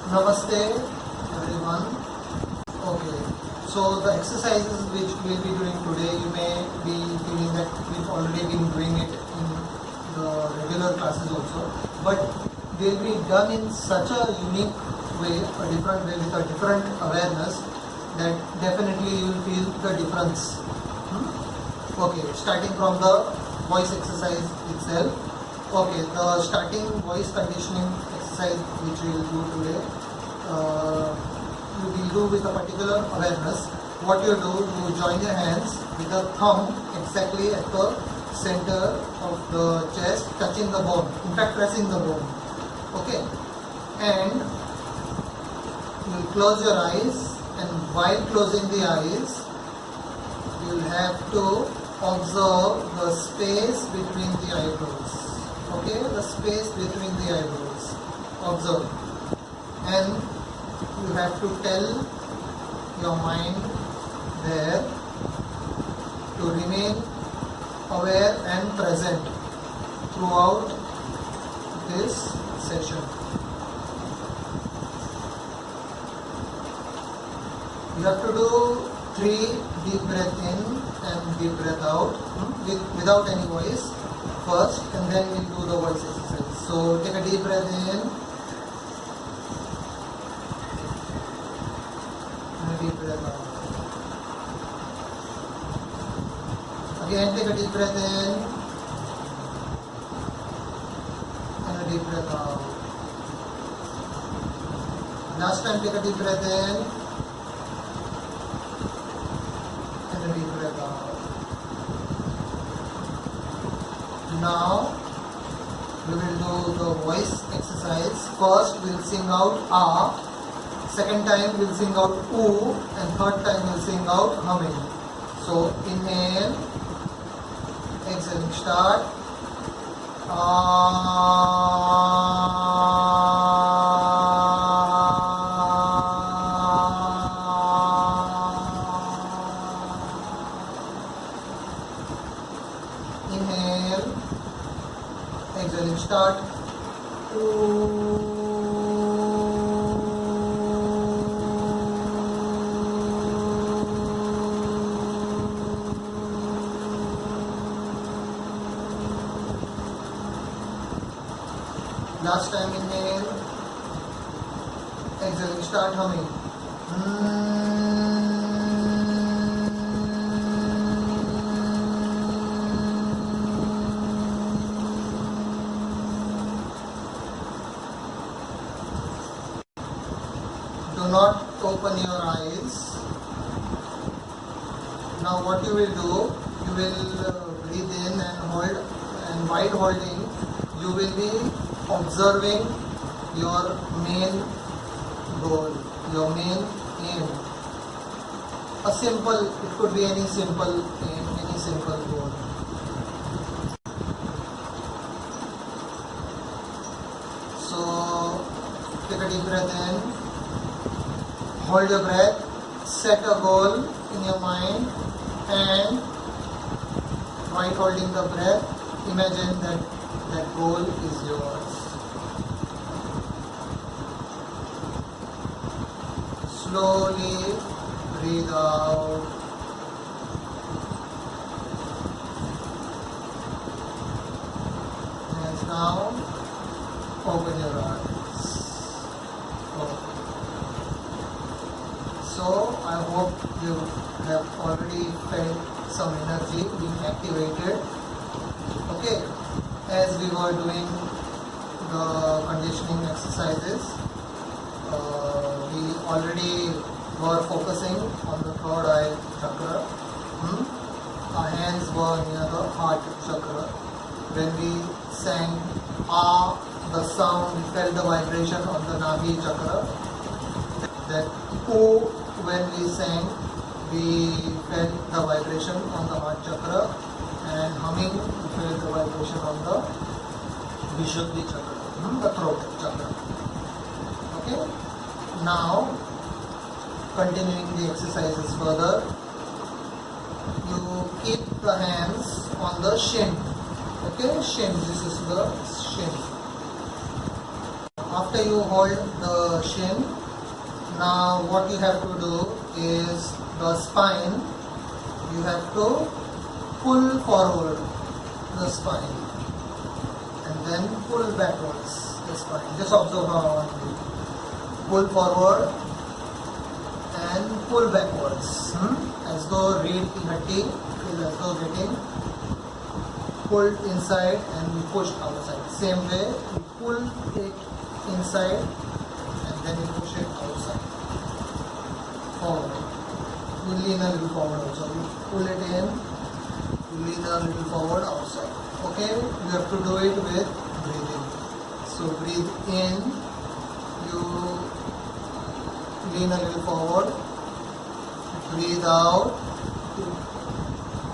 Namaste everyone. Okay, so the exercises which we'll be doing today, you may be feeling that we've already been doing it in the regular classes also, but they'll be done in such a unique way, a different way with a different awareness that definitely you will feel the difference. Okay, starting from the voice exercise itself. Okay, the starting voice conditioning exercise which we will do today, you will do with a particular awareness. What you do, you join your hands with the thumb exactly at the center of the chest, touching the bone, in fact pressing the bone. Okay, and you close your eyes, and while closing the eyes, you will have to observe the space between the eyebrows. Okay, the space between the eyebrows. Observe. And you have to tell your mind there to remain aware and present throughout this session. You have to do 3 deep breath in and deep breath out without any voice first, and then we'll do the voice exercise. So take a deep breath in and a deep breath out. Again, take a deep breath in and a deep breath out. Last time, take a deep breath in and a deep breath out. Now we will do the voice exercise. First we'll sing out ah, second time we'll sing out oo, and third time we'll sing out humming. So inhale, exhale, start. Inhale, exhale, start. Last time, inhale, exhale, start humming. Do not open your eyes. Now what you will do, you will breathe in and hold, and while holding, you will be observing your main goal, your main aim. A simple, it could be any simple aim, any simple goal. So take a deep breath in, hold your breath, set a goal in your mind, and while holding the breath, imagine that that goal is yours. Slowly breathe out. And now open your eyes. Okay. So I hope you have already felt some energy being activated. Okay, as we were doing the conditioning exercises, we already were focusing on the third eye chakra. Our hands were near the heart chakra. When we sang ah, the sound, we felt the vibration of the Nabhi chakra. That oo, when we sang, we felt the vibration on the heart chakra, and humming, we felt the vibration on the Vishuddhi chakra, the throat chakra. Okay. Now, continuing the exercises further, you keep the hands on the shin. Okay, shin. This is the shin. After you hold the shin, now what you have to do is the spine, you have to pull forward the spine and then pull backwards the spine. Just observe how I do. Pull forward and pull backwards, as though reed ki hatti is as though getting pulled inside and pushed outside. Same way, you pull it inside and then you push it outside. Forward. You lean a little forward also. You pull it in, you lean a little forward outside. Okay? You have to do it with breathing. So breathe in, you lean a little forward, breathe out,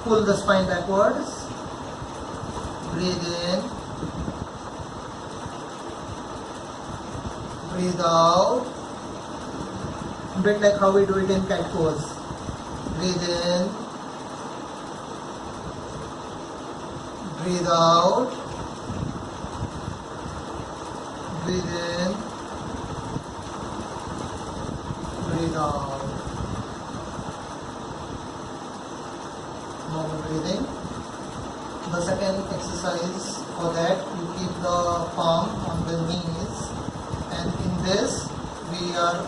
pull the spine backwards, breathe in, breathe out, a bit like how we do it in cat pose. Breathe in, breathe out, breathe in, breathe out. Normal breathing. The second exercise, for that you keep the palm on the knees, and in this we are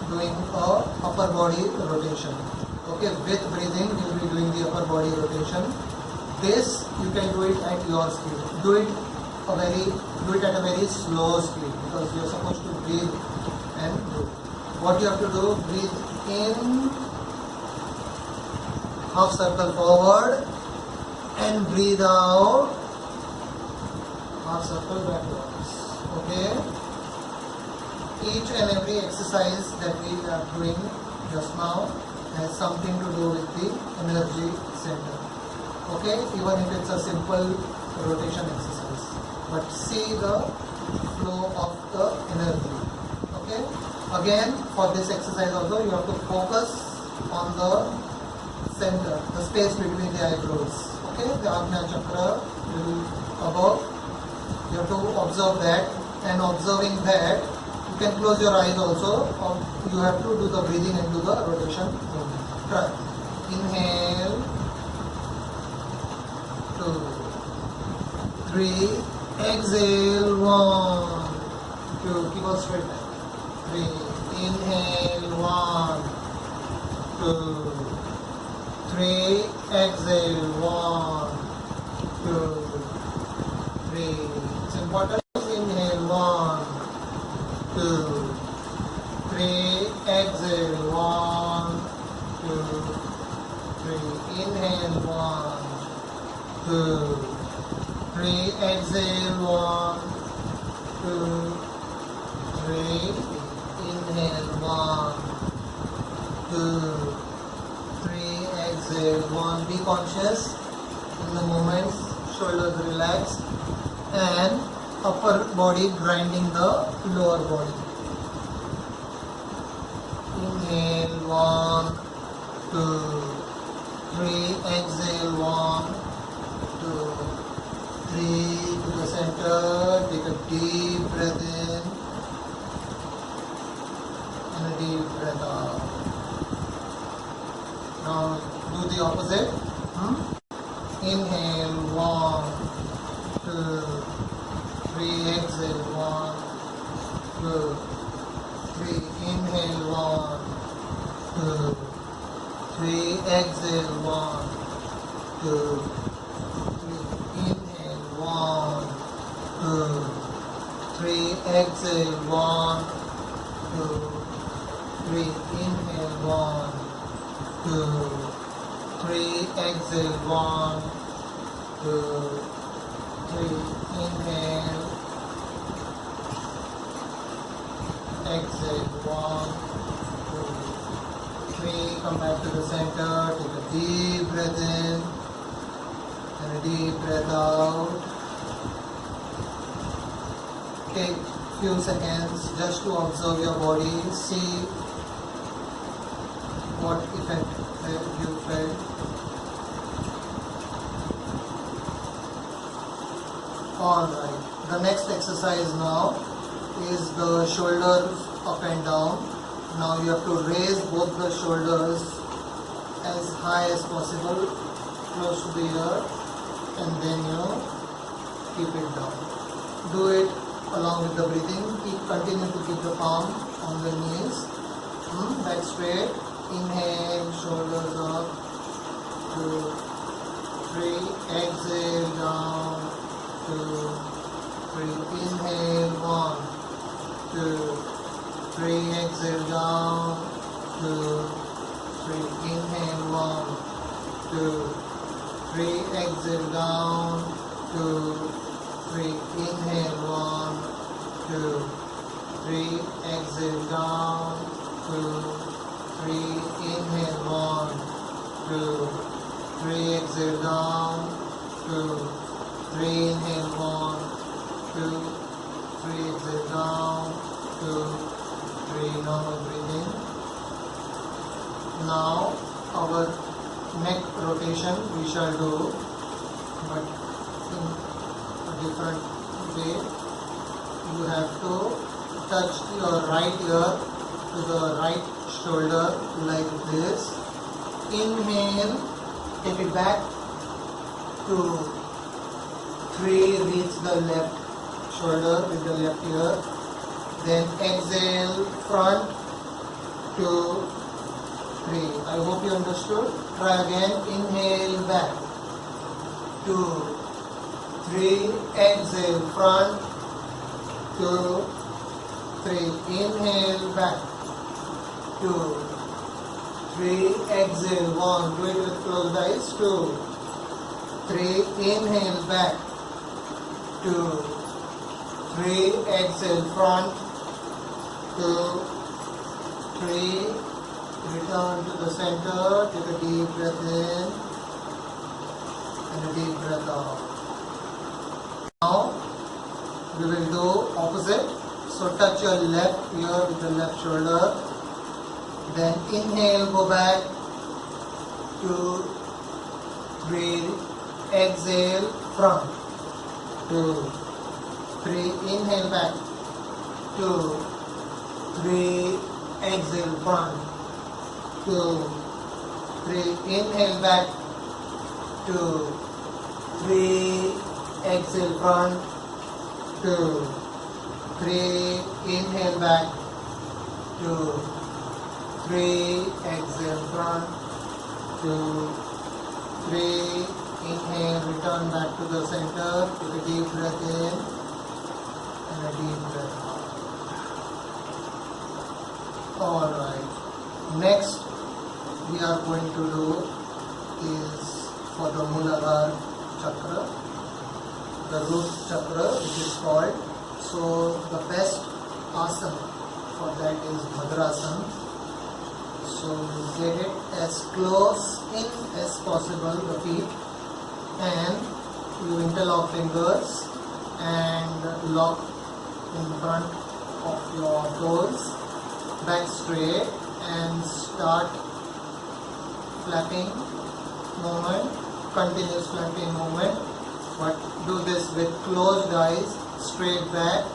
doing a upper body rotation. Okay, with breathing you will be doing the upper body rotation. This you can do it at your speed. Do it at a very slow speed, because you are supposed to breathe and do. What you have to do, breathe in, half circle forward, and breathe out, half circle backwards. Okay? Each and every exercise that we are doing just now has something to do with the energy center. Okay? Even if it's a simple rotation exercise. But see the flow of the energy. Okay? Again, for this exercise also, you have to focus on the center, the space between the eyebrows. Okay, the Ajna Chakra will above. You have to observe that, and observing that, you can close your eyes also, or you have to do the breathing and do the rotation. Try. Inhale, 2, 3. Exhale, 1, 2. Keep on straight line. 3. Inhale, 1, 2, 3. Exhale, 1, 2, 3. It's important. Inhale, 1, 2, 3. Exhale, 1, 2, 3. Inhale, 1, 2, 3. Exhale, 1, 2, 3. Inhale, 1, 2, 3. Exhale, 1. Be conscious in the movements, shoulders relaxed, and upper body grinding the lower body. Inhale, 1, 2, 3. Exhale, 1, 2, 3. To the center. Take a deep breath in and a deep breath out. Now do the opposite. Inhale, 1, 2, 3. Exhale, 1, 2, 3. Inhale, 1, 2, 3. Exhale, 1, 2, 3. Inhale, 1, 2, 3. Exhale, 1, 2, 3. Inhale, 1, 2, 3. Exhale, 1, 2, 3. Inhale. Exhale, 1, 2, 3. Come back to the center. Take a deep breath in and a deep breath out. Take few seconds just to observe your body. See what effect you felt. Alright, the next exercise now is the shoulders up and down. Now you have to raise both the shoulders as high as possible, close to the ear, and then you keep it down. Do it along with the breathing. Continue to keep the palm on the knees. Back straight. Inhale, shoulders up. 2, 3. Exhale down. 2, 3. Inhale. 1, 2, 3. Exhale down. 2, 3. Inhale. 1, 2, 3. Exhale down. 2, 3. Inhale. 1, 2, 3. Exhale down. 2, 3. Inhale. 1, 2, 3. Exhale down. 2, 3. Inhale. 1, 2, 3. Exhale down. 2, 3. Normal breathing. Now our neck rotation we shall do, but in a different way. You have to touch your right ear to the right shoulder like this. Inhale, take it back. 2, 3, reach the left shoulder with the left ear. Then exhale, front. 2, 3. I hope you understood. Try again. Inhale, back. 2, 3. Exhale, front. 2, 3. Inhale, back. 2, 3. Exhale, 1. Do it with closed eyes. 2, 3. Inhale, back. 2, 3. Exhale, front. 2, 3. Return to the center. Take a deep breath in and a deep breath out. Now we will do opposite. So touch your left ear with the left shoulder. Then inhale, go back. 2, 3. Exhale, front. 2, 3. Inhale, back. 2, 3. Exhale, front. 2, 3. Inhale, back. 2, 3. Exhale, front. 2, 3. Inhale, back. 2, 3. Exhale, front. 2, 3. Inhale, return back to the center. Take a deep breath in and a deep breath out. Alright. Next we are going to do is for the Muladhara chakra, the root chakra which is called. So the best asana for that is Bhadrasana. So you get it as close in as possible, the feet, and you interlock fingers and lock in front of your toes, back straight, and start flapping movement, continuous flapping movement, but do this with closed eyes, straight back.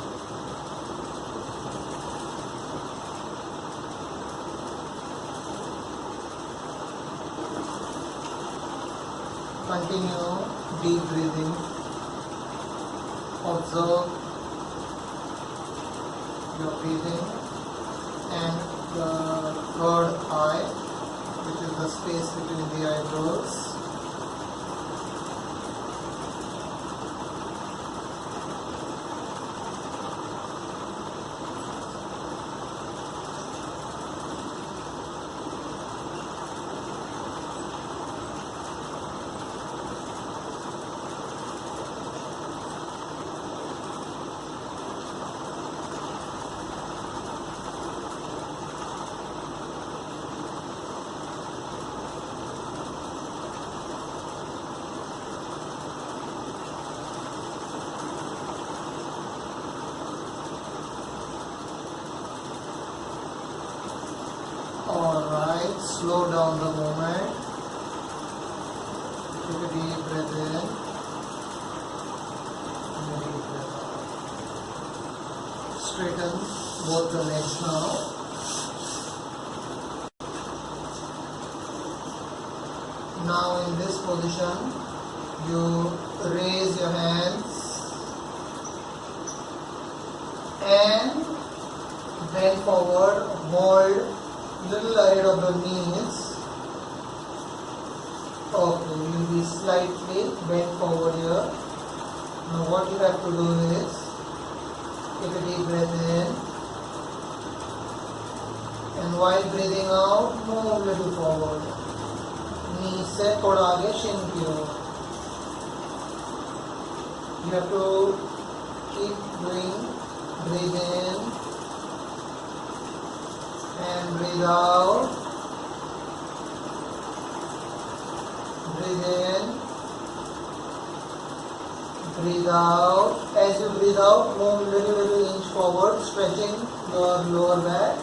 Continue deep breathing. Observe your breathing and the third eye, which is the space between the eyebrows. Alright, slow down the movement. Take a deep breath in and a deep breath out. straighten both the legs now. Now in this position, you raise your hands and bend forward, hold little ahead of the knees. Okay, you will be slightly bent forward here. Now what you have to do is, take a deep breath in, and while breathing out, move a little forward. Knees से थोड़ा आगे shin की ओर. You have to keep doing. Breathe in and breathe out. Breathe in, breathe out. As you breathe out, move little inch forward, stretching your lower back.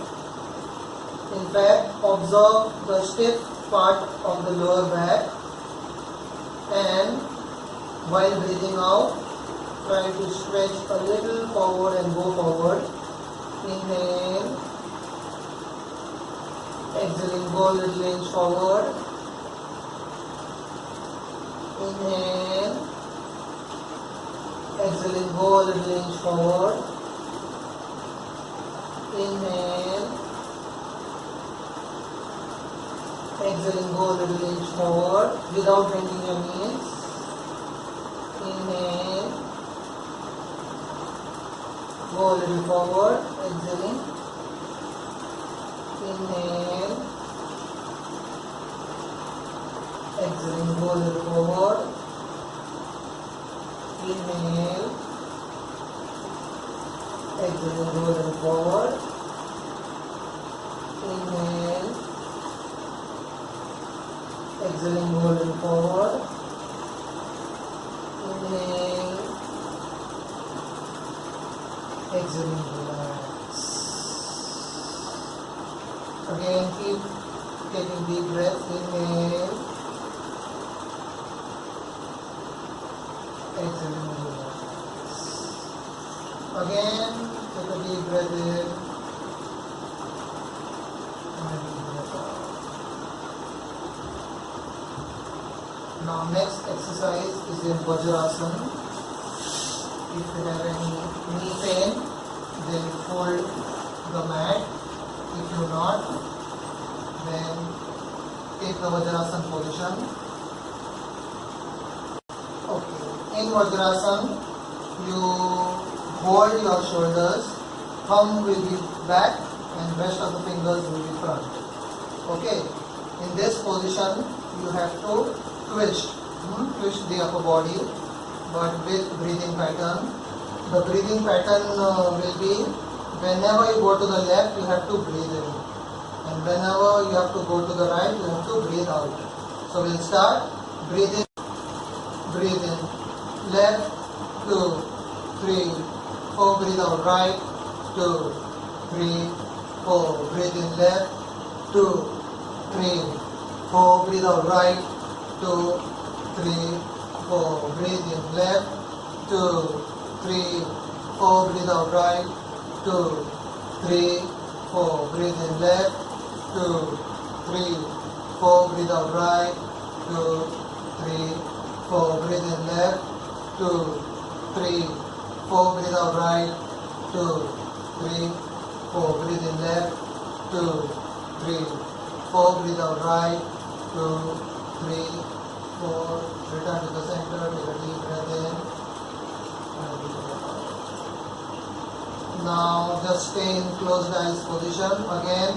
In fact, observe the stiff part of the lower back, and while breathing out, try to stretch a little forward and go forward. Inhale, exhaling, go a little inch forward. Inhale, exhaling, go a little inch forward. Inhale, exhaling, go a little inch forward without bending your knees. Inhale, go a little forward, exhaling. Inhale, exhaling, go a little forward. Inhale, exhaling, go a little forward. Inhale, exhaling, go a little forward. Inhale, exhaling, relax. Again, keep taking deep breaths. Inhale, exhaling, relax. Again, take a deep breath in and a deep breath out. Now, next exercise is in Vajrasana. If you have any knee pain, then fold the mat. If you not, then take the Vajrasana position. Okay. In Vajrasana, you hold your shoulders, thumb will be back and rest of the fingers will be front. Okay. In this position, you have to twist the upper body, but with breathing pattern. The breathing pattern will be, whenever you go to the left, you have to breathe in, and whenever you have to go to the right, you have to breathe out. So we'll start. Breathe in, left, 2, 3, 4, breathe out, right, 2, 3, 4, breathe in, left, 2, 3, 4, breathe out, right, 2, 3, 4, breathe in, left, 2, 3, 4, breathe out, right, 2, 3, 4, breathe in, left, 2, 3, 4, breathe out, right, 2, 3, 4, breathe in, left, 2, 3, 4, breathe out, right, 2, 3, 4, breathe in, left, 2, 3, 4, breathe out, right, 2, 3, 4, return to the center, take a deep breath in, and a deep breath out. Now just stay in closed eyes position. Again,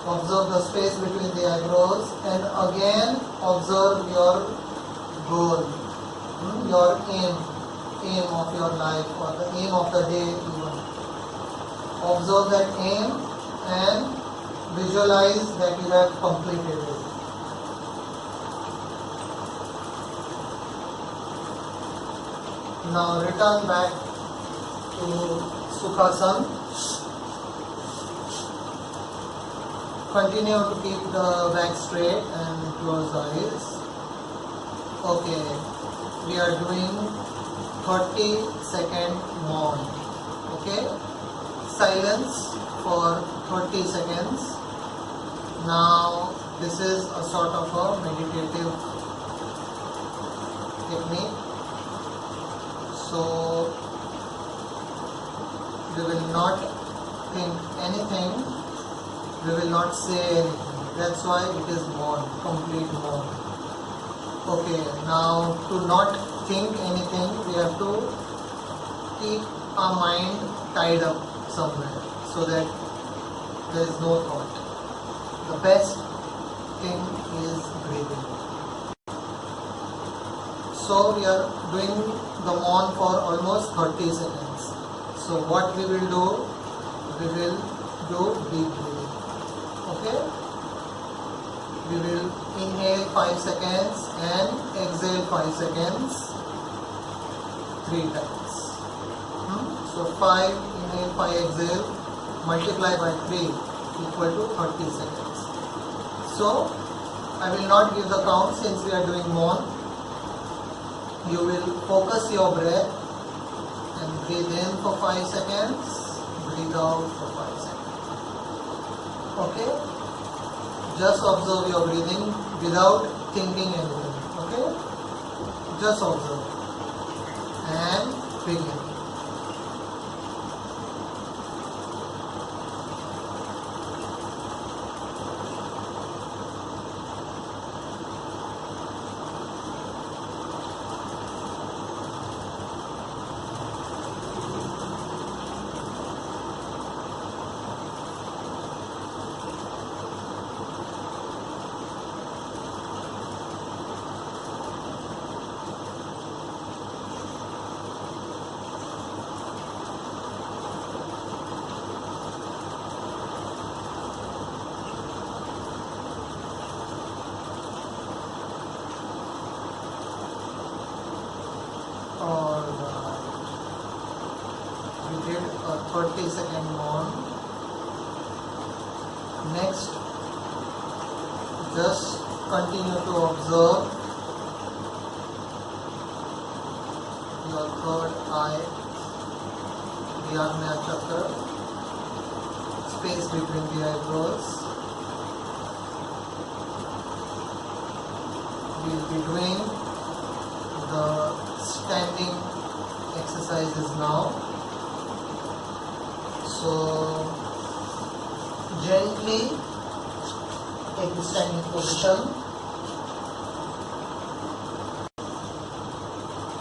observe the space between the eyebrows, and again observe your goal, your aim of your life, or the aim of the day even. Observe that aim and visualize that you have completed it. Now return back to Sukhasana. Continue to keep the back straight and close the eyes. Okay, we are doing 30-second moan. Okay, silence for 30 seconds. Now this is a sort of a meditative technique. So we will not think anything, we will not say anything. That's why it is mauन, complete mauन. Okay, now to not think anything, we have to keep our mind tied up somewhere so that there is no thought. The best thing is breathing. So we are doing the mauन for almost 30 seconds. So what we will do deep breathing. Okay? We will inhale 5 seconds and exhale 5 seconds 3 times. So 5 inhale, 5 exhale, multiply by 3 equal to 30 seconds. So I will not give the count since we are doing mauन. You will focus your breath and breathe in for 5 seconds, breathe out for 5 seconds. Okay? Just observe your breathing without thinking anything. Okay? Just observe and begin. Alright, we did a 30-second mauन. Next, just continue to observe your third eye, the Ajna Chakra, space between the eyebrows. We will be doing the standing exercises now. So gently take the standing position.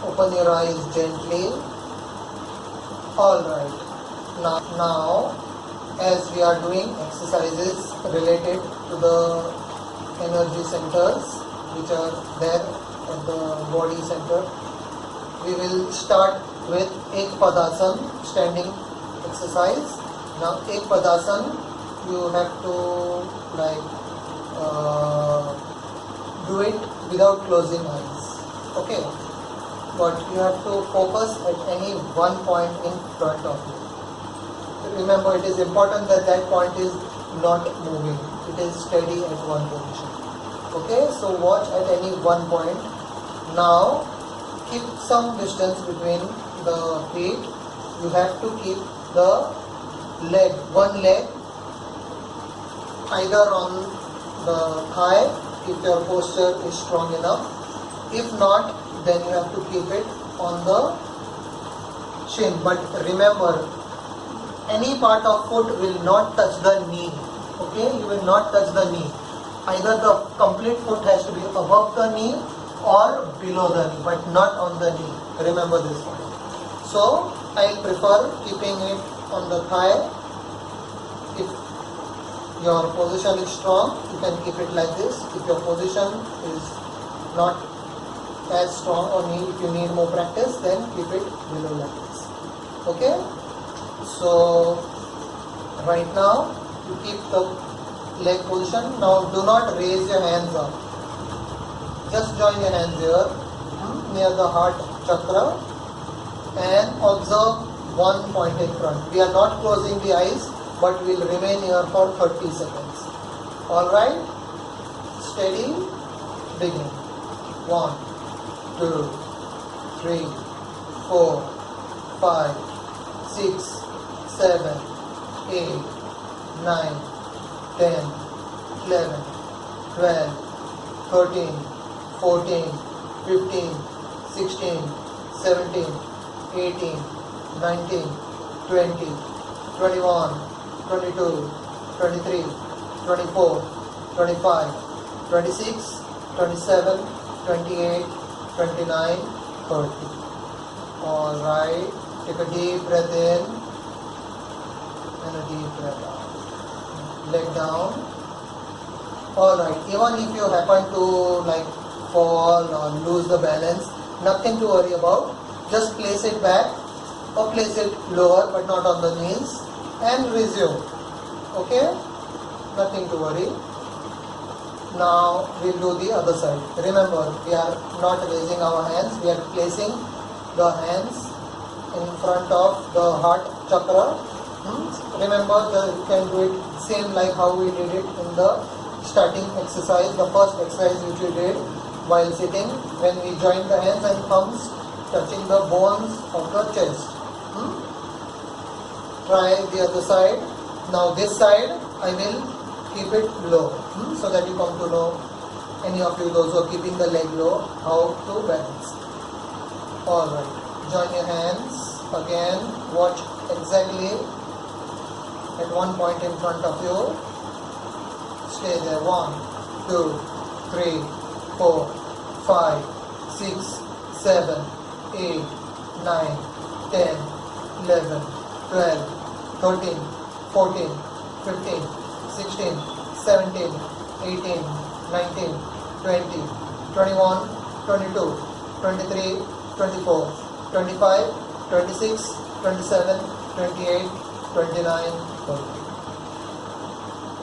Open your eyes gently. Alright. Now as we are doing exercises related to the energy centers which are there at the body center, we will start with Ek Padasana, standing exercise. Now Ek Padasana, you have to do it without closing eyes. Okay, but you have to focus at any one point in front of you. Remember, it is important that that point is not moving, it is steady at one position. Okay, so watch at any one point. Now keep some distance between the feet. You have to keep the leg, one leg either on the thigh if your posture is strong enough. If not, then you have to keep it on the shin. But remember, any part of foot will not touch the knee. Okay, you will not touch the knee. Either the complete foot has to be above the knee or below the knee, but not on the knee. Remember this one. So I prefer keeping it on the thigh. If your position is strong, you can keep it like this. If your position is not as strong, or if you need more practice, then keep it below like this. Okay? So right now you keep the leg position. Now do not raise your hands up. Just join your hands here near the heart chakra and observe one point in front. We are not closing the eyes, but we will remain here for 30 seconds. Alright? Steady. Begin. 1, 2, 3, 4, 5, 6, 7, 8, 9, 10, 11, 12, 13, 14, 15, 16, 17, 18, 19, 20, 21, 22, 23, 24, 25, 26, 27, 28, 29, 30. Alright, take a deep breath in and a deep breath out. Leg down. Alright, even if you happen to like fall or lose the balance, nothing to worry about. Just place it back or place it lower but not on the knees and resume. Okay? Nothing to worry. Now we'll do the other side. Remember, we are not raising our hands, we are placing the hands in front of the heart chakra. Remember, you can do it same like how we did it in the starting exercise, the first exercise which we did while sitting, when we joined the hands and thumbs touching the bones of the chest. Try the other side. Now this side I will keep it low, so that you come to know, any of you those who are keeping the leg low, how to balance. Alright, join your hands again, watch exactly at one point in front of you. Stay there. 1, 2, 3, 4, 5, 6, 7, 8, 9, 10, 11, 12, 13, 14, 15, 16, 17, 18, 19, 20, 21, 22, 23, 24, 25, 26, 27, 28, 29, 30.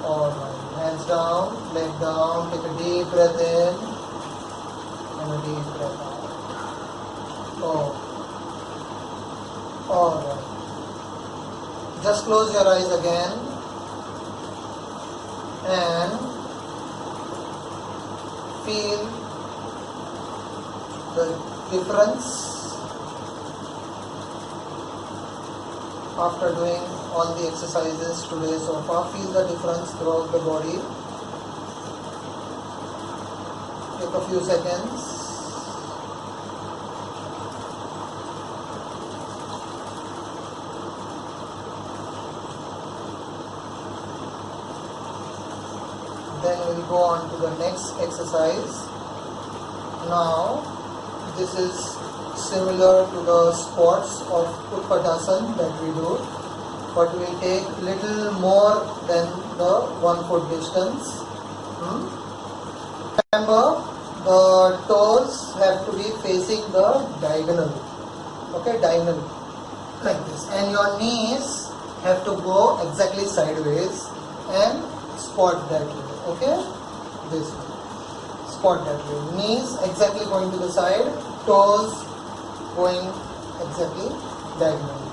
Alright. Hands down, leg down, take a deep breath in and a deep breath out. Alright. Just close your eyes again and feel the difference after doing all the exercises today so far. Feel the difference throughout the body. Take a few seconds. Then we'll go on to the next exercise. Now this is similar to the squats of Utkatasana that we do, but we will take little more than the 1 foot distance. Remember, the toes have to be facing the diagonal. Okay, diagonal like this, and your knees have to go exactly sideways and squat that way. Okay, this way, squat that way. Knees exactly going to the side, toes going exactly diagonally.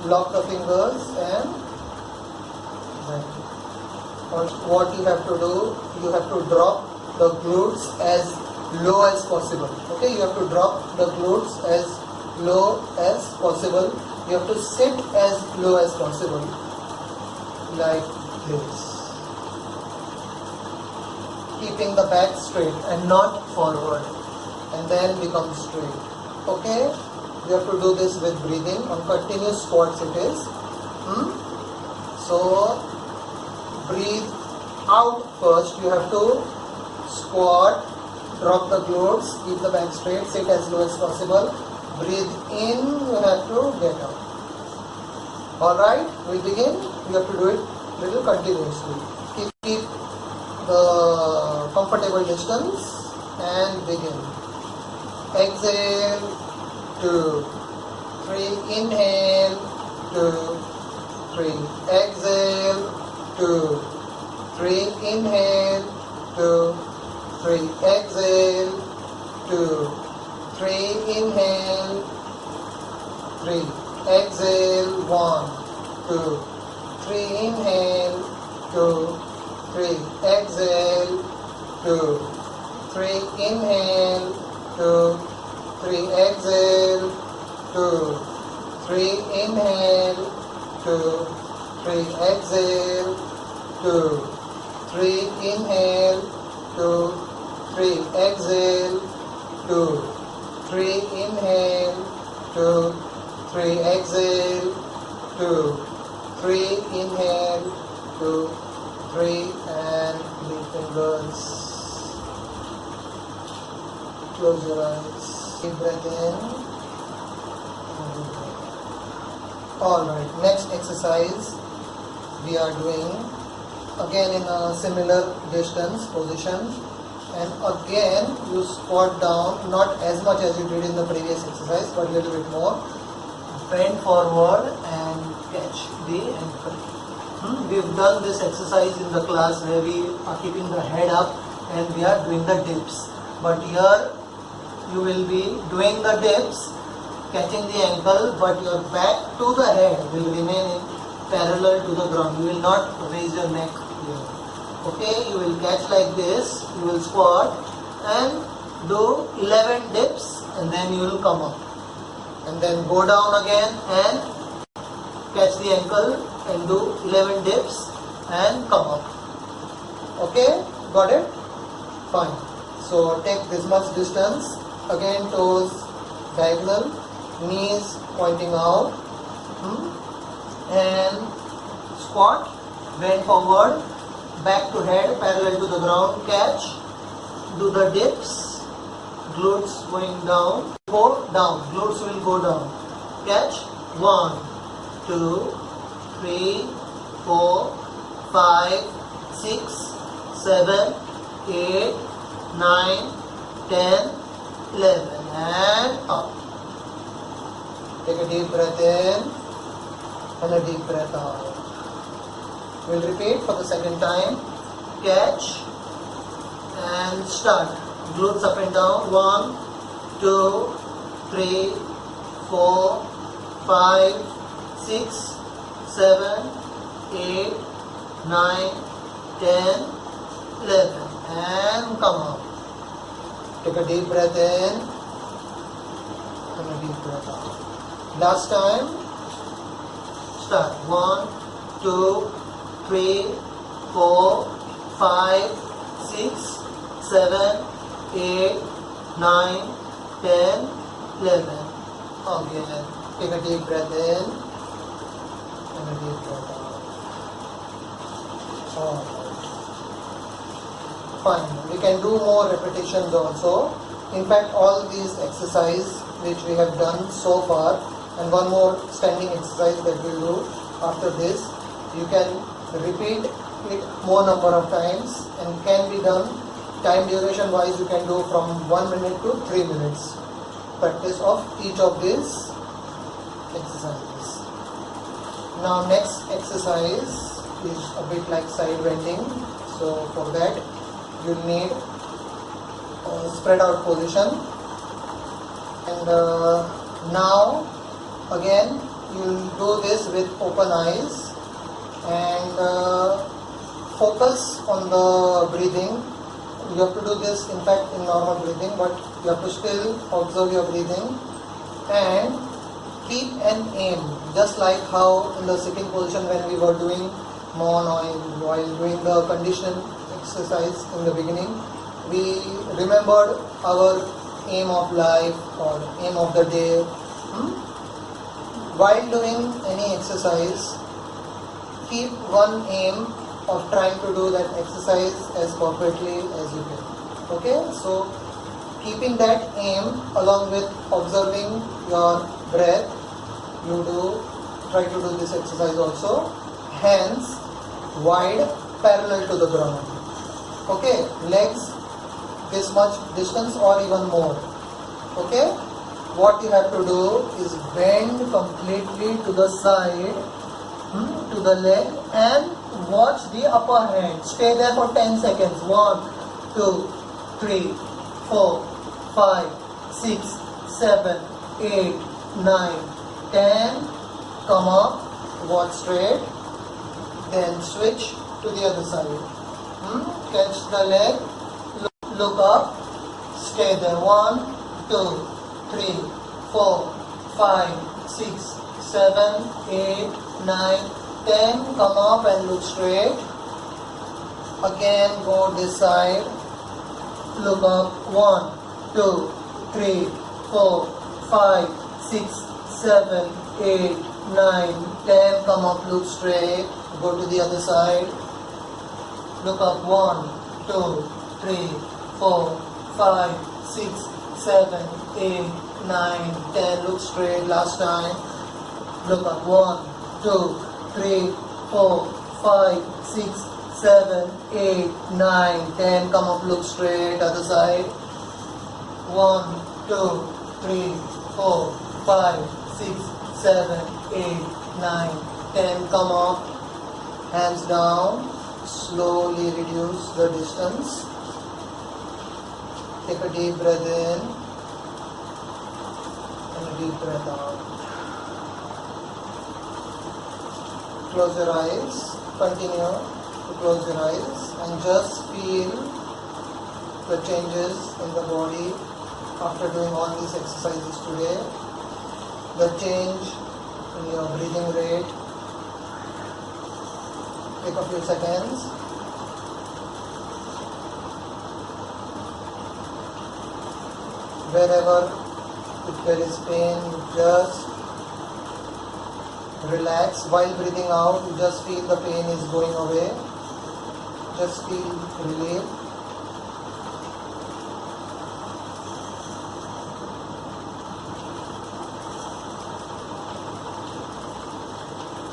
Lock the fingers and what you have to do, you have to drop the glutes as low as possible. Okay, you have to drop the glutes as low as possible. You have to sit as low as possible, like this. Keeping the back straight and not forward, and then become straight. Okay, you have to do this with breathing. On continuous squats it is. So breathe out first. You have to squat, drop the glutes, keep the back straight, sit as low as possible. Breathe in, you have to get out. Alright, we begin. You have to do it little continuously. Keep the comfortable distance and begin. Exhale, 2, 3, inhale, 2, 3, exhale, 2, 3, inhale, 2, 3, exhale, 2, 3, inhale, 3, exhale, 1, 2, 3, inhale, 2, 3, exhale, 2, 3, inhale, 2, 3, exhale, 2, 3, inhale, 2, 3, exhale, 2, 3, inhale, 2, 3, exhale, 2, 3, inhale, 2, 3, exhale, 2, 3, inhale, 2, 3, and leave fingers. Close your eyes. Deep breath in. Alright, next exercise we are doing again in a similar distance position, and again you squat down, not as much as you did in the previous exercise but a little bit more. Bend forward and catch the ankle. We've done this exercise in the class where we are keeping the head up and we are doing the dips, but here you will be doing the dips, catching the ankle, but your back to the head will remain in parallel to the ground. You will not raise your neck here. Okay, you will catch like this, you will squat and do 11 dips, and then you will come up. And then go down again and catch the ankle and do 11 dips and come up. Okay, got it? Fine. So take this much distance. Again, toes diagonal, knees pointing out, and squat, bend forward, back to head parallel to the ground, catch, do the dips, glutes going down, go down, glutes will go down, catch, 1, 2, 3, 4, 5, 6, 7, 8, 9, 10, 11, and up. Take a deep breath in and a deep breath out. We'll repeat for the second time. Catch and start. Glutes up and down. 1, 2, 3, 4, 5, 6, 7, 8, 9, 10, 11, and come up. Take a deep breath in and a deep breath out. Last time. Start. 1, 2, 3, 4, 5, 6, 7, 8, 9, 10, 11. Again. Take a deep breath in and a deep breath out. Alright. Fine. We can do more repetitions also. In fact, all these exercises which we have done so far, and one more standing exercise that we'll do after this, you can repeat it more number of times and can be done time duration wise. You can do from 1 minute to 3 minutes practice of each of these exercises. Now next exercise is a bit like side bending. So for that you need a spread out position, and now again you will do this with open eyes and focus on the breathing. You have to do this in fact in normal breathing, but you have to still observe your breathing and keep an aim, just like how in the sitting position when we were doing Mon while doing the condition exercise in the beginning, we remembered our aim of life or aim of the day. While doing any exercise, keep one aim of trying to do that exercise as perfectly as you can. Okay, so keeping that aim along with observing your breath, you try to do this exercise also. Hands wide parallel to the ground. Okay, legs this much distance or even more. Okay, what you have to do is bend completely to the side, to the leg, and watch the upper hand. Stay there for 10 seconds. 1, 2, 3, 4, 5, 6, 7, 8, 9, 10. Come up, watch straight, then switch to the other side. Catch the leg, look up, stay there. 1, 2, 3, 4, 5, 6, 7, 8, 9, 10, come up and look straight. Again go this side, look up. 1, 2, 3, 4, 5, 6, 7, 8, 9, 10, come up, look straight. Go to the other side, look up. 1, 2, 3, 4, 5, 6, 7, 8, 9, 10, look straight. Last time, look up. 1, 2, 3, 4, 5, 6, 7, 8, 9, 10, come up, look straight. Other side. 1, 2, 3, 4, 5, 6, 7, 8, 9, 10, come up. Hands down. Slowly reduce the distance. Take a deep breath in and a deep breath out. Close your eyes. Continue to close your eyes and just feel the changes in the body after doing all these exercises today. The change in your breathing rate. Take a few seconds. Wherever if there is pain, you just relax. While breathing out, you just feel the pain is going away. Just feel relief.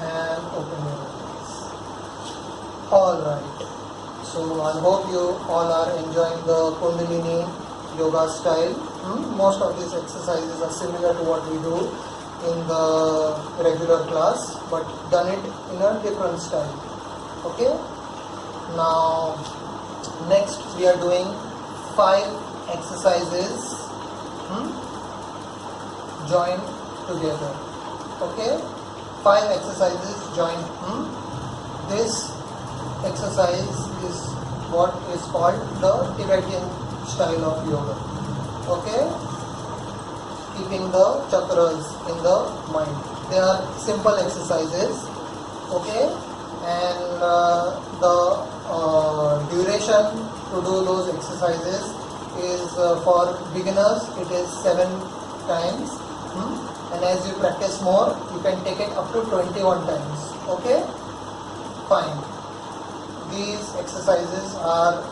And open your eyes. Alright. So I hope you all are enjoying the Kundalini yoga style. Most of these exercises are similar to what we do in the regular class, but done it in a different style. Okay. Now next we are doing 5 exercises joined together. Okay, 5 exercises joined. This exercise is what is called the Tibetan style of yoga. Okay, keeping the chakras in the mind. They are simple exercises. Okay, and the duration to do those exercises is for beginners it is 7 times, and as you practice more you can take it up to 21 times. Okay, fine. These exercises are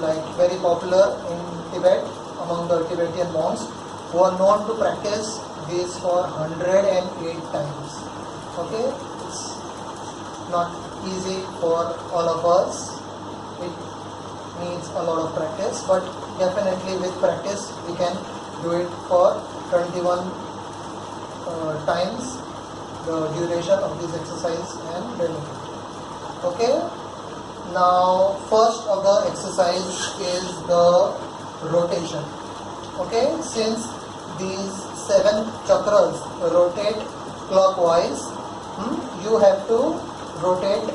like very popular in Tibet among the Tibetan monks, who are known to practice these for 108 times. Okay, it's not easy for all of us. It needs a lot of practice, but definitely with practice we can do it for 21 times the duration of this exercise and benefit. Okay, now first of the exercise is the rotation. Okay, since these 7 chakras rotate clockwise, you have to rotate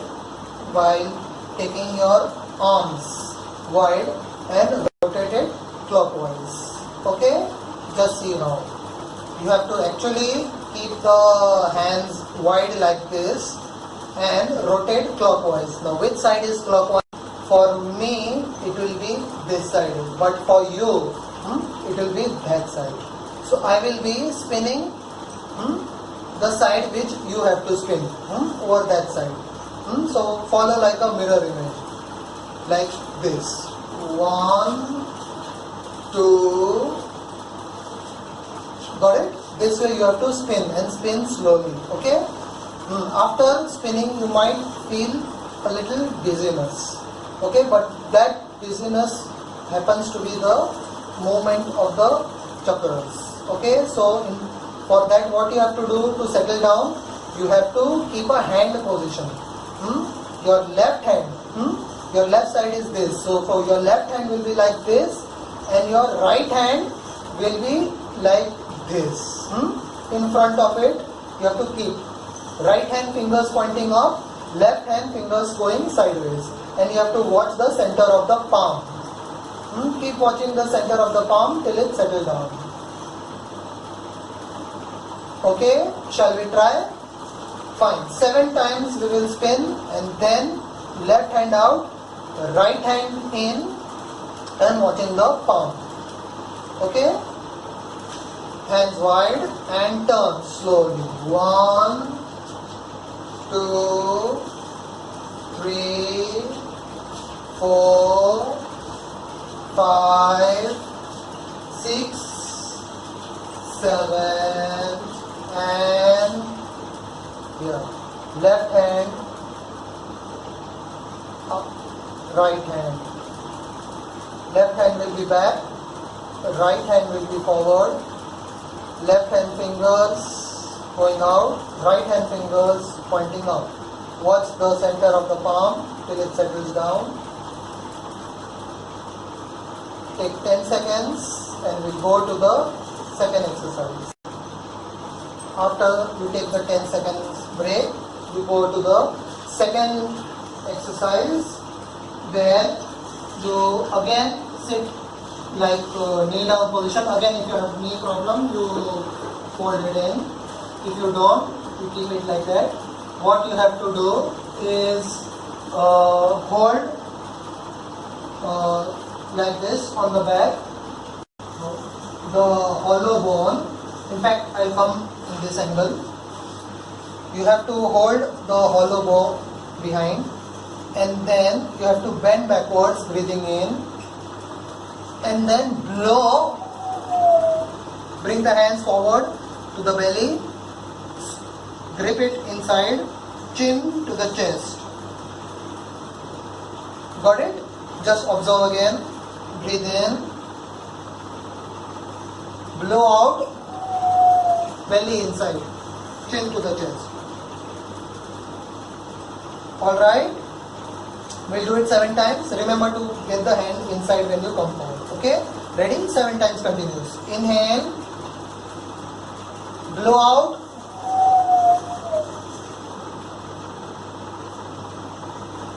while taking your arms wide and rotate it clockwise. Okay, just see now. You have to actually keep the hands wide like this and rotate clockwise. Now which side is clockwise? For me it will be this side, but for you it will be that side. So I will be spinning the side which you have to spin over that side. So follow like a mirror image, like this. 1, 2, got it? This way you have to spin and spin slowly. Okay. After spinning you might feel a little dizziness. Okay, but that dizziness happens to be the movement of the chakras. Okay, so for that what you have to do to settle down, you have to keep a hand position. Your left hand, your left side is this. So for your left hand will be like this, and your right hand will be like this. In front of it, you have to keep right hand fingers pointing up, left hand fingers going sideways, and you have to watch the center of the palm. Keep watching the center of the palm till it settles down. Okay, shall we try? Fine. 7 times we will spin, and then left hand out, right hand in, and watching the palm. Okay? Hands wide and turn slowly. 1, 2, 3, 4, 5, 6, 7, and here. Left hand up, right hand. Left hand will be back, right hand will be forward. Left hand fingers going out, right hand fingers pointing up. Watch the center of the palm till it settles down. Take 10 seconds and we go to the second exercise. After you take the 10 seconds break, we go to the second exercise where you again sit like kneel down position. Again, if you have knee problem, you fold it in. If you don't, you keep it like that. What you have to do is hold like this on the back, the hollow bone. In fact, I'll come in this angle. You have to hold the hollow bone behind, and then you have to bend backwards, breathing in, and then blow. Bring the hands forward to the belly, grip it inside, chin to the chest. Got it? Just observe again. Breathe in, blow out, belly inside, chin to the chest. Alright? We'll do it 7 times. Remember to get the hand inside when you come forward. Okay? Ready? 7 times continuous. Inhale, blow out,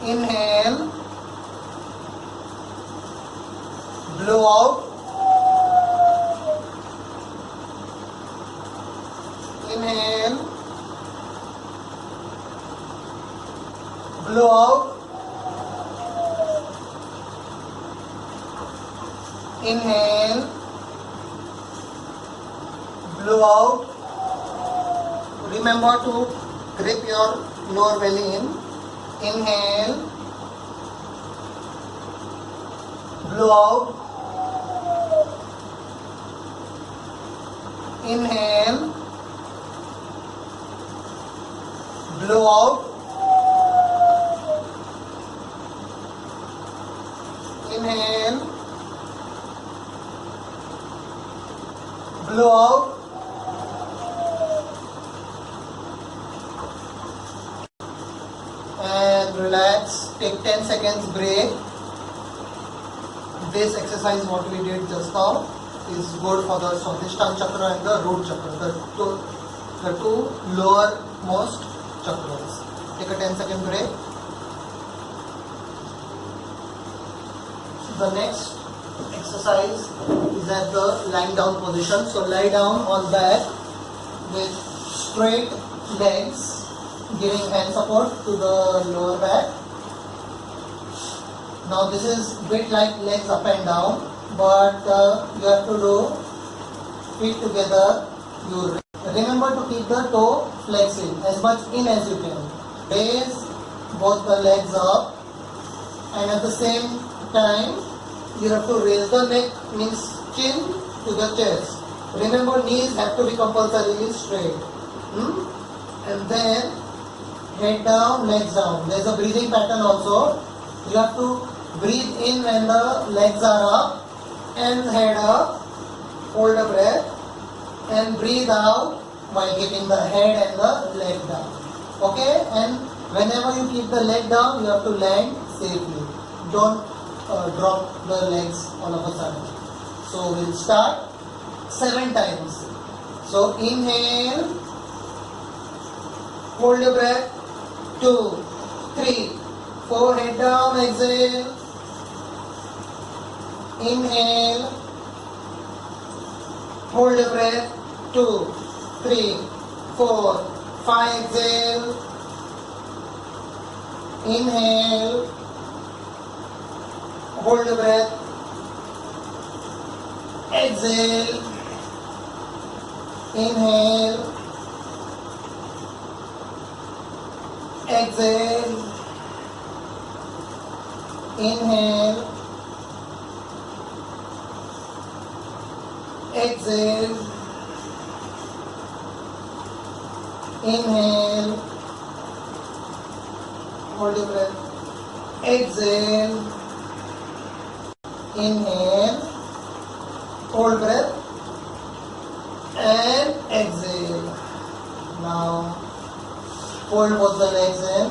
inhale, blow out, inhale, blow out, inhale, blow out. Remember to grip your lower belly in. Inhale, blow out, inhale, blow out, inhale, blow out, and relax. Take 10 seconds break. This exercise what we did just now is good for the Swadhisthana chakra and the root chakra, the two lowermost chakras. Take a 10-second break. The next exercise is at the lying down position. So lie down on back with straight legs, giving hand support to the lower back. Now this is a bit like legs up and down, but you have to do feet together. You remember to keep the toe flexing as much in as you can. Raise both the legs up, and at the same time you have to raise the neck, means chin to the chest. Remember, knees have to be compulsorily straight. And then head down, legs down. There is a breathing pattern also. You have to breathe in when the legs are up and head up. Hold a breath and breathe out while keeping the head and the leg down. Okay? And whenever you keep the leg down, you have to land safely. Don't drop the legs all of a sudden. So we'll start 7 times. So inhale, hold your breath, 2, 3, 4, head down, exhale, inhale, hold your breath, 2, 3, 4, 5 exhale, inhale, hold the breath, exhale, inhale, exhale, inhale, exhale, inhale, hold your breath, exhale, inhale, hold breath, and exhale. Now fold both the legs in,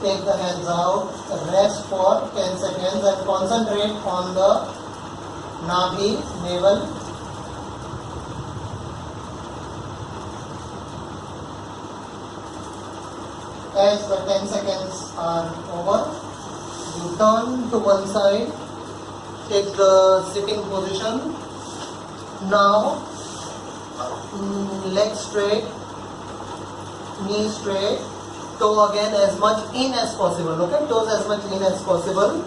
take the hands out, rest for 10 seconds and concentrate on the navi, navel. As the 10 seconds are over, you turn to one side, take the sitting position. Now, leg straight, knee straight, toe again as much in as possible, okay, toes as much in as possible.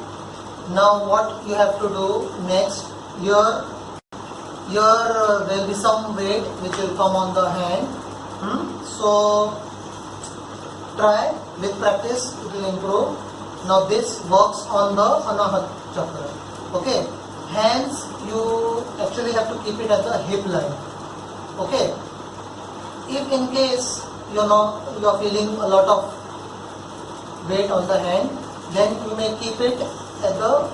Now what you have to do next, here there will be some weight which will come on the hand. So try, with practice it will improve. Now this works on the Anahat chakra, okay. Hands you actually have to keep it at the hip line, okay. If in case you are feeling a lot of weight on the hand, then you may keep it at the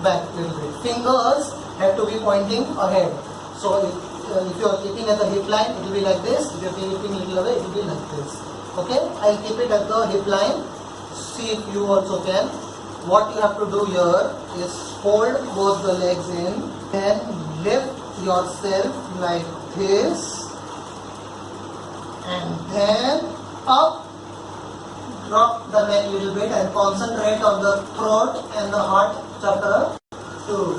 back little bit. Fingers have to be pointing ahead. So if you are keeping at the hip line, it will be like this. If you are keeping little away, it will be like this. Okay, I'll keep it at the hip line. See if you also can. What you have to do here is fold both the legs in, then lift yourself like this, and then up, drop the neck a little bit and concentrate on the throat and the heart chakra. 2,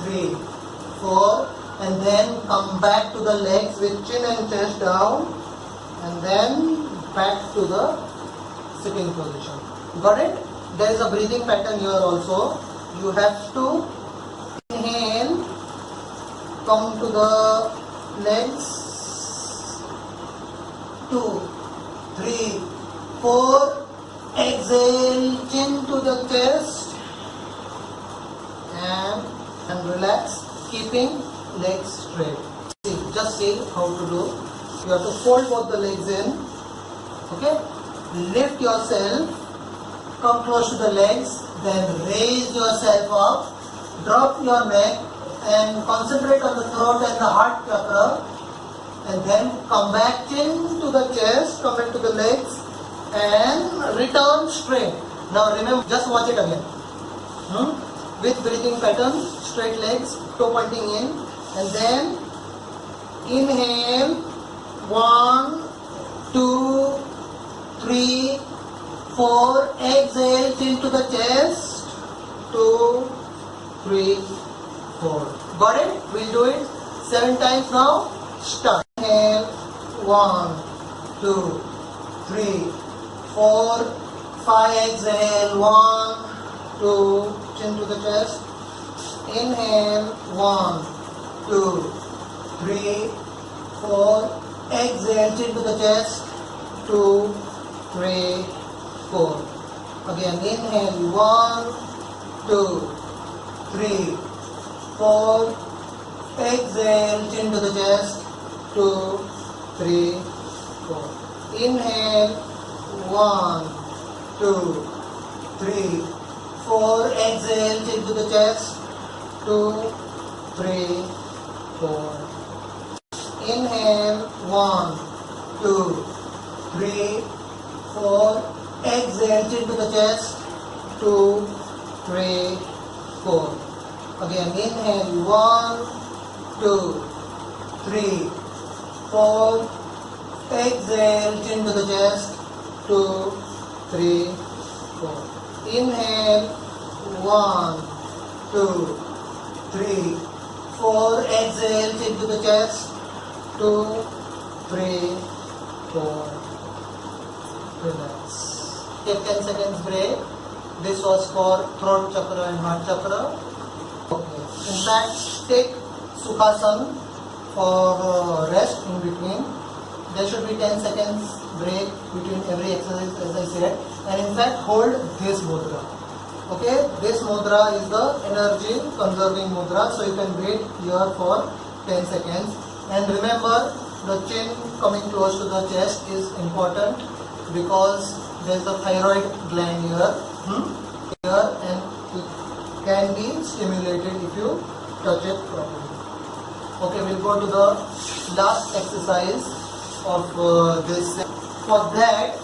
3, 4, and then come back to the legs with chin and chest down, and then back to the sitting position. Got it? There is a breathing pattern here also. You have to inhale, come to the legs, 2, 3, 4, exhale, chin to the chest, and relax, keeping legs straight. Just see how to do. You have to fold both the legs in, okay, lift yourself, come close to the legs, then raise yourself up, drop your neck and concentrate on the throat and the heart chakra, and then come back into the chest, come back to the legs and return straight. Now remember, just watch it again. With breathing pattern, straight legs, toe pointing in, and then inhale, 1, 2, 3, 4, exhale, chin to the chest, 2, 3, 4. Got it? We'll do it 7 times now. Start. Inhale, 1, 2, 3, 4, 5, exhale, 1, 2, chin to the chest. Inhale, 1, 2, 3, 4, exhale, chin to the chest, 2, 3, 4. Again, inhale, 1, 2, 3, 4, exhale, chin to the chest, 2, 3, 4. Inhale, 1, 2, 3, 4, exhale, chin to the chest, 2, 3, 4. Inhale, 1, 2, 3, 4, exhale, chin to the chest, 2, 3, 4. Again, inhale, 1, 2, 3, 4, exhale, chin to the chest, 2, 3, 4. Inhale, 1, 2, 3, 4, exhale, chin to the chest, 2, 3, 4. relax. Take 10 seconds break. This was for throat chakra and heart chakra. Okay. In fact, take Sukhasana for rest in between. There should be 10 seconds break between every exercise, as I said. And in fact, hold this mudra. Okay, this mudra is the energy conserving mudra. So you can wait here for 10 seconds. And remember, the chin coming close to the chest is important because there is a thyroid gland here, and it can be stimulated if you touch it properly. Okay, we'll go to the last exercise of this. For that,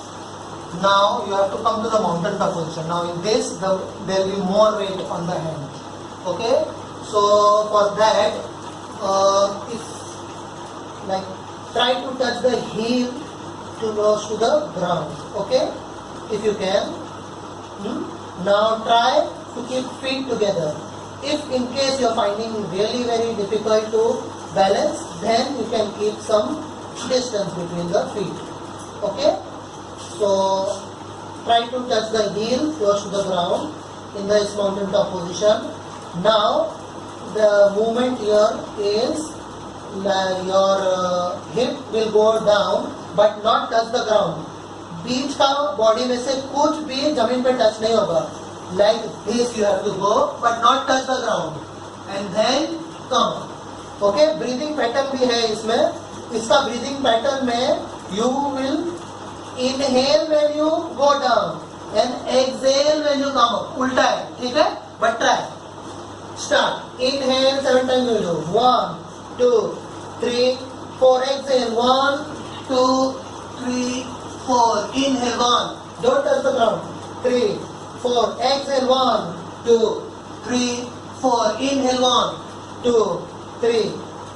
now you have to come to the mountain top position. Now in this, there will be more weight on the hand. Okay, so for that, try to touch the heel close to the ground. Okay, if you can. Now try to keep feet together. If in case you are finding really very difficult to balance, then you can keep some distance between the feet. Okay, so try to touch the heel close to the ground in this mountain top position. Now the movement here is your hip will go down but not touch the ground. बीच का body में से कुछ भी जमीन पे touch नहीं होगा. Like this you have to go but not touch the ground and then come. Okay, breathing pattern भी है इसमें. इसका breathing pattern में you will inhale when you go down and exhale when you come up. उल्टा है, ठीक है? But try. Start. Inhale 7 times you do. 1, 2, 3, 4. Exhale. 1, 2, 3, 4. Inhale. 1. Don't touch the ground. 3, 4. Exhale. 1, 2, 3, 4. Inhale. 1, 2, 3,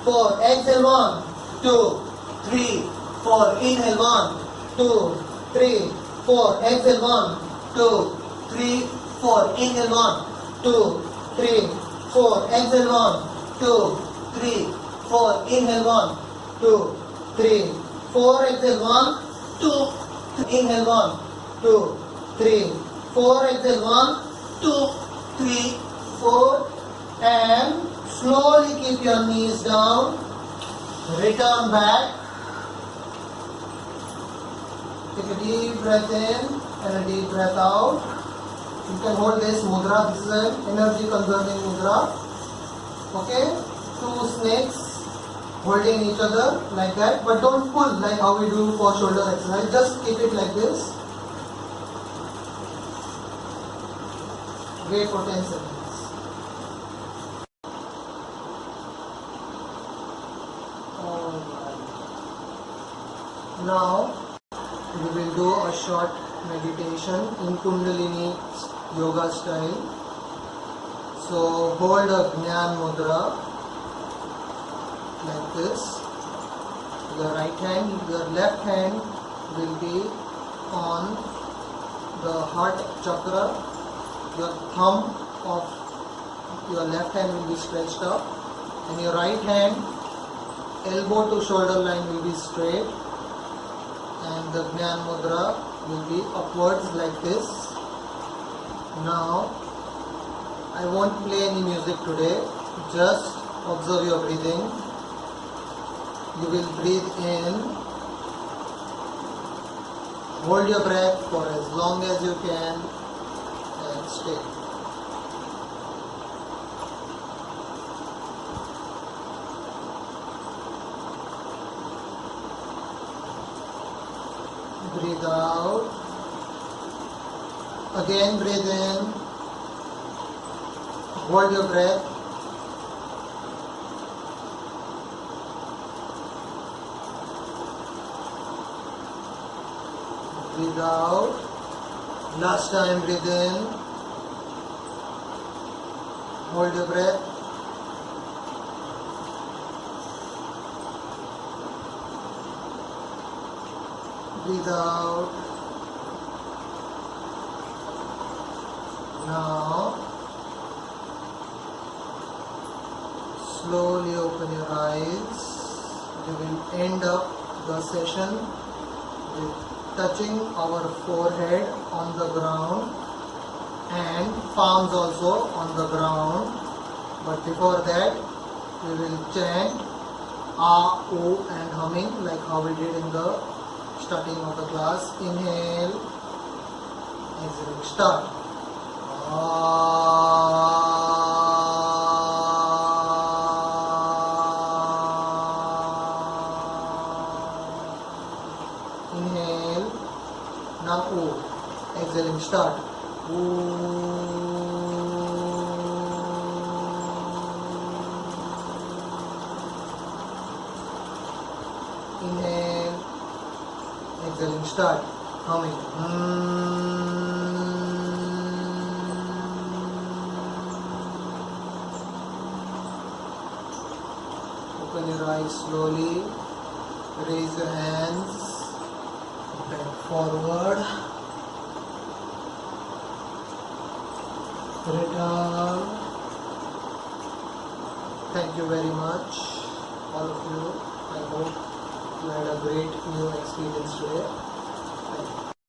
4. Exhale. 1, 2, 3, 4. Inhale. 1, 2, 3, 4. Exhale. 1, 2, 3, 4. Inhale. 1, 2, 3, 4. Exhale. 1, 2, 3, 4. Inhale. 1, 2, 3, 4. Exhale. 1, 2. Inhale. 1, 2, 3, 4. Exhale. 1, 2, 3, 4. And slowly keep your knees down. Return back. Take a deep breath in and a deep breath out. You can hold this mudra. This is an energy conserving mudra. Okay, 2 snakes holding each other like that, but don't pull like how we do for shoulder exercise. Just keep it like this. Wait for 10 seconds. Now we will do a short meditation in Kundalini yoga style. So hold a Jnana Mudra like this. Your right hand, your left hand will be on the heart chakra. Your thumb of your left hand will be stretched up, and your right hand, elbow to shoulder line will be straight, and the Jnana Mudra will be upwards like this. Now, I won't play any music today, just observe your breathing. You will breathe in, hold your breath for as long as you can, and stay. Breathe out. Again breathe in. Hold your breath. Breathe out. Last time breathe in. Hold your breath. Breathe out. Now, slowly open your eyes. You will end up the session with touching our forehead on the ground and palms also on the ground. But before that, we will chant A, O and humming like how we did in the starting of the class. Inhale, exhale, start. Inhale, now O, exhaling, start. Inhale, exhaling, start. Humming. Open your eyes slowly. Raise your hands. Bend forward. Return. Thank you very much, all of you. I hope you had a great new experience today. Thank you.